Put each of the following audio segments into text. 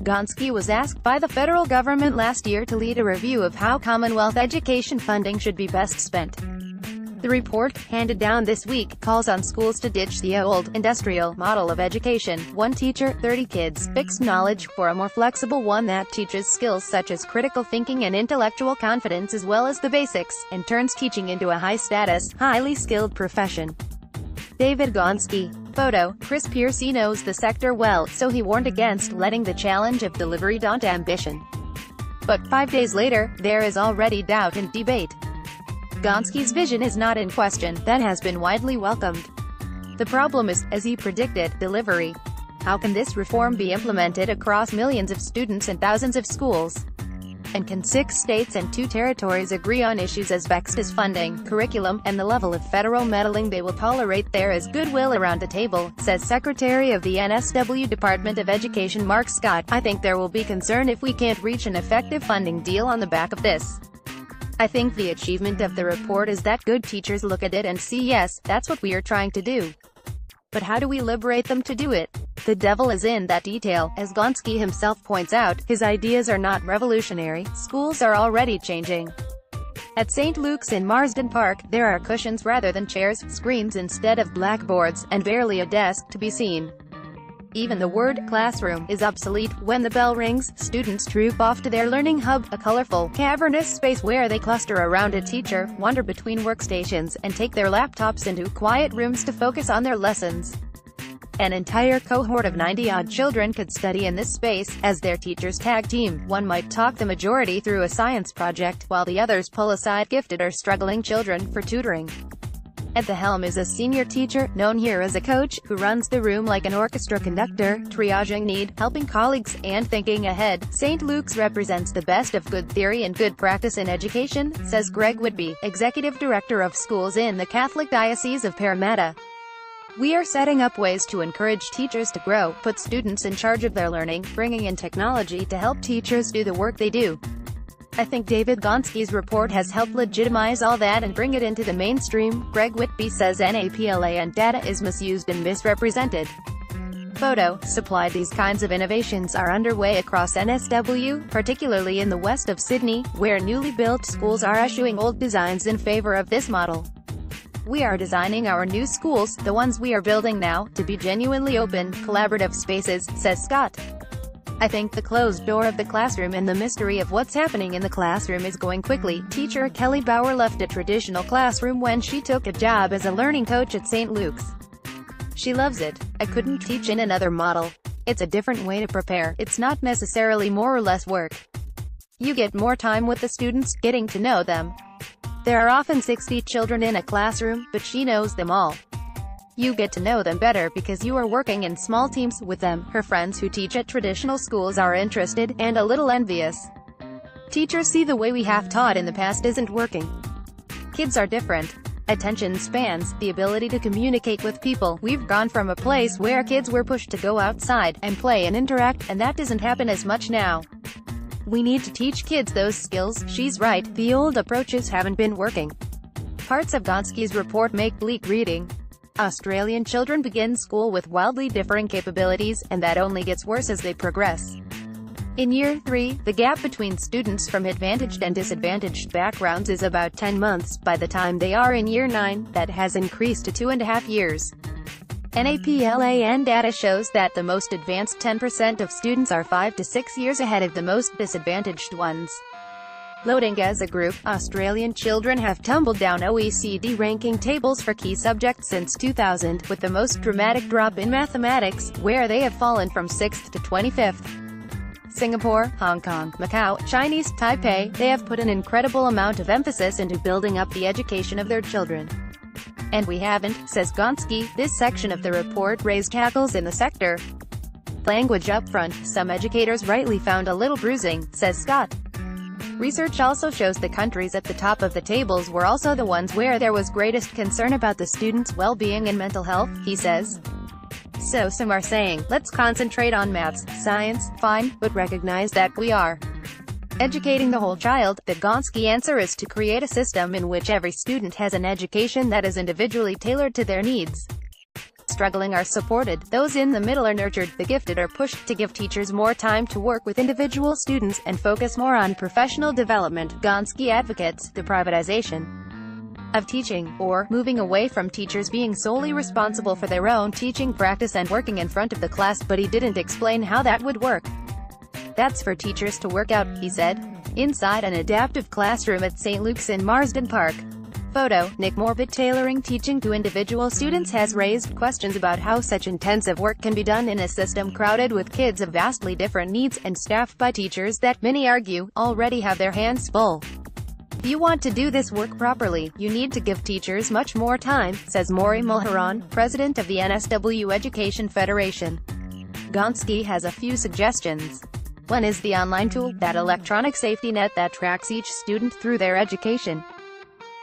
Gonski was asked by the federal government last year to lead a review of how Commonwealth education funding should be best spent. The report, handed down this week, calls on schools to ditch the old, industrial model of education, one teacher, 30 kids, fixed knowledge, for a more flexible one that teaches skills such as critical thinking and intellectual confidence as well as the basics, and turns teaching into a high-status, highly skilled profession. David Gonski. Photo. PearceHe knows the sector well, so he warned against letting the challenge of delivery daunt ambition. But 5 days later, there is already doubt and debate. Gonski's vision is not in question, that has been widely welcomed. The problem is, as he predicted, delivery. How can this reform be implemented across millions of students and thousands of schools? And can 6 states and 2 territories agree on issues as vexed as funding, curriculum, and the level of federal meddling they will tolerate? There is goodwill around the table, says Secretary of the NSW Department of Education Mark Scott. I think there will be concern if we can't reach an effective funding deal on the back of this. I think the achievement of the report is that good teachers look at it and see, yes, that's what we are trying to do. But how do we liberate them to do it? The devil is in that detail. As Gonski himself points out, his ideas are not revolutionary. Schools are already changing. At St. Luke's in Marsden Park, there are cushions rather than chairs, screens instead of blackboards, and barely a desk to be seen. Even the word classroom is obsolete. When the bell rings, students troop off to their learning hub, a colorful, cavernous space where they cluster around a teacher, wander between workstations, and take their laptops into quiet rooms to focus on their lessons. An entire cohort of 90-odd children could study in this space, as their teachers tag team. One might talk the majority through a science project, while the others pull aside gifted or struggling children for tutoring. At the helm is a senior teacher, known here as a coach, who runs the room like an orchestra conductor, triaging need, helping colleagues, and thinking ahead. St. Luke's represents the best of good theory and good practice in education, says Greg Whitby, Executive Director of Schools in the Catholic Diocese of Parramatta. We are setting up ways to encourage teachers to grow, put students in charge of their learning, bringing in technology to help teachers do the work they do. I think David Gonski's report has helped legitimize all that and bring it into the mainstream. Greg Whitby says NAPLA and data is misused and misrepresented. Photo. Supply. These kinds of innovations are underway across NSW, particularly in the west of Sydney, where newly built schools are eschewing old designs in favour of this model. We are designing our new schools, the ones we are building now, to be genuinely open, collaborative spaces, says Scott. I think the closed door of the classroom and the mystery of what's happening in the classroom is going quickly. Teacher Kelly Bauer left a traditional classroom when she took a job as a learning coach at St. Luke's. She loves it. I couldn't teach in another model. It's a different way to prepare. It's not necessarily more or less work. You get more time with the students, getting to know them. There are often 60 children in a classroom, but she knows them all. You get to know them better because you are working in small teams with them. Her friends who teach at traditional schools are interested, and a little envious. Teachers see the way we have taught in the past isn't working. Kids are different. Attention spans, the ability to communicate with people. We've gone from a place where kids were pushed to go outside and play and interact, and that doesn't happen as much now. We need to teach kids those skills. She's right, the old approaches haven't been working. Parts of Gonski's report make bleak reading. Australian children begin school with wildly differing capabilities, and that only gets worse as they progress. In Year 3, the gap between students from advantaged and disadvantaged backgrounds is about 10 months. By the time they are in Year 9, that has increased to 2.5 years. NAPLAN data shows that the most advanced 10% of students are 5 to 6 years ahead of the most disadvantaged ones. Loading as a group, Australian children have tumbled down OECD ranking tables for key subjects since 2000, with the most dramatic drop in mathematics, where they have fallen from 6th to 25th. Singapore, Hong Kong, Macau, Chinese Taipei, they have put an incredible amount of emphasis into building up the education of their children. And we haven't, says Gonski. This section of the report raised hackles in the sector. Language up front, some educators rightly found a little bruising, says Scott. Research also shows the countries at the top of the tables were also the ones where there was greatest concern about the students' well-being and mental health, he says. So some are saying, let's concentrate on maths, science, fine, but recognize that we are educating the whole child. The Gonski answer is to create a system in which every student has an education that is individually tailored to their needs. struggling are supported, those in the middle are nurtured, the gifted are pushed, to give teachers more time to work with individual students and focus more on professional development. Gonski advocates the privatization of teaching, or moving away from teachers being solely responsible for their own teaching practice and working in front of the class, but he didn't explain how that would work. That's for teachers to work out, he said, inside an adaptive classroom at St. Luke's in Marsden Park. Photo, Nick Morbid. Tailoring teaching to individual students has raised questions about how such intensive work can be done in a system crowded with kids of vastly different needs, and staffed by teachers that, many argue, already have their hands full. If you want to do this work properly, you need to give teachers much more time, says Maury Mulheron, president of the NSW Education Federation. Gonski has a few suggestions. One is the online tool, that electronic safety net that tracks each student through their education.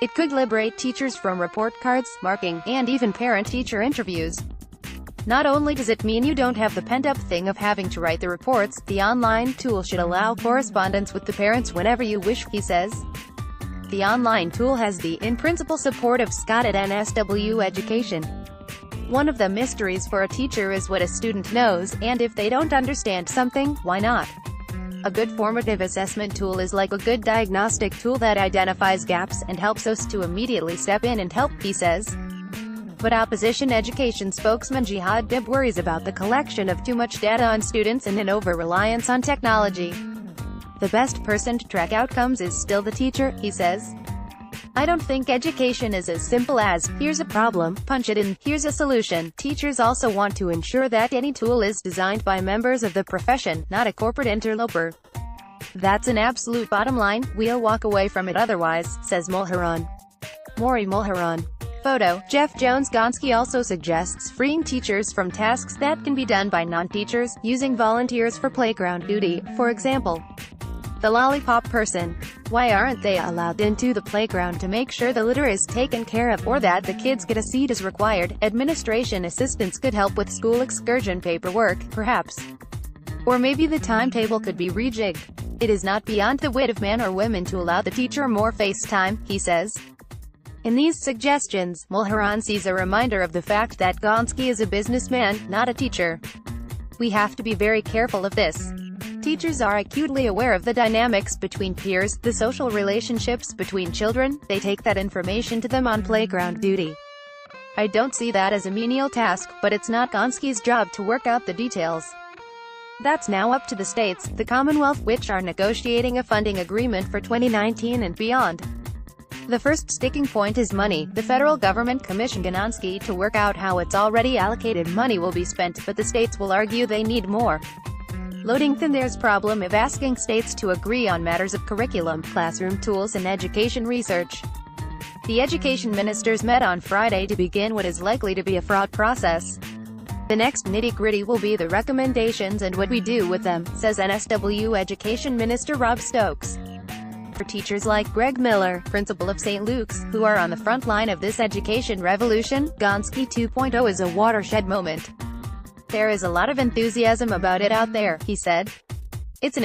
It could liberate teachers from report cards, marking, and even parent-teacher interviews. Not only does it mean you don't have the pent-up thing of having to write the reports, the online tool should allow correspondence with the parents whenever you wish, he says. The online tool has the in-principle support of Scott at NSW Education. One of the mysteries for a teacher is what a student knows, and if they don't understand something, why not? A good formative assessment tool is like a good diagnostic tool that identifies gaps and helps us to immediately step in and help, he says. But opposition education spokesman Jihad Dib worries about the collection of too much data on students and an over-reliance on technology. The best person to track outcomes is still the teacher, he says. I don't think education is as simple as, here's a problem, punch it in, here's a solution. Teachers also want to ensure that any tool is designed by members of the profession, not a corporate interloper. That's an absolute bottom line, we'll walk away from it otherwise, says Mulheron. Maury Mulheron. Photo, Jeff Jones. Gonski also suggests freeing teachers from tasks that can be done by non-teachers, using volunteers for playground duty, for example. The lollipop person. Why aren't they allowed into the playground to make sure the litter is taken care of, or that the kids get a seat as required? Administration assistants could help with school excursion paperwork, perhaps. Or maybe the timetable could be rejigged. It is not beyond the wit of men or women to allow the teacher more face time, he says. In these suggestions, Mulheron sees a reminder of the fact that Gonski is a businessman, not a teacher. We have to be very careful of this. Teachers are acutely aware of the dynamics between peers, the social relationships between children. They take that information to them on playground duty. I don't see that as a menial task, but it's not Gonski's job to work out the details. That's now up to the states, the Commonwealth, which are negotiating a funding agreement for 2019 and beyond. The first sticking point is money. The federal government commissioned Gonski to work out how its already allocated money will be spent, but the states will argue they need more. Loading thin. There's problem of asking states to agree on matters of curriculum, classroom tools and education research. The education ministers met on Friday to begin what is likely to be a fraught process. The next nitty-gritty will be the recommendations and what we do with them, says NSW Education Minister Rob Stokes. For teachers like Greg Miller, principal of St. Luke's, who are on the front line of this education revolution, Gonski 2.0 is a watershed moment. There is a lot of enthusiasm about it out there, he said. It's an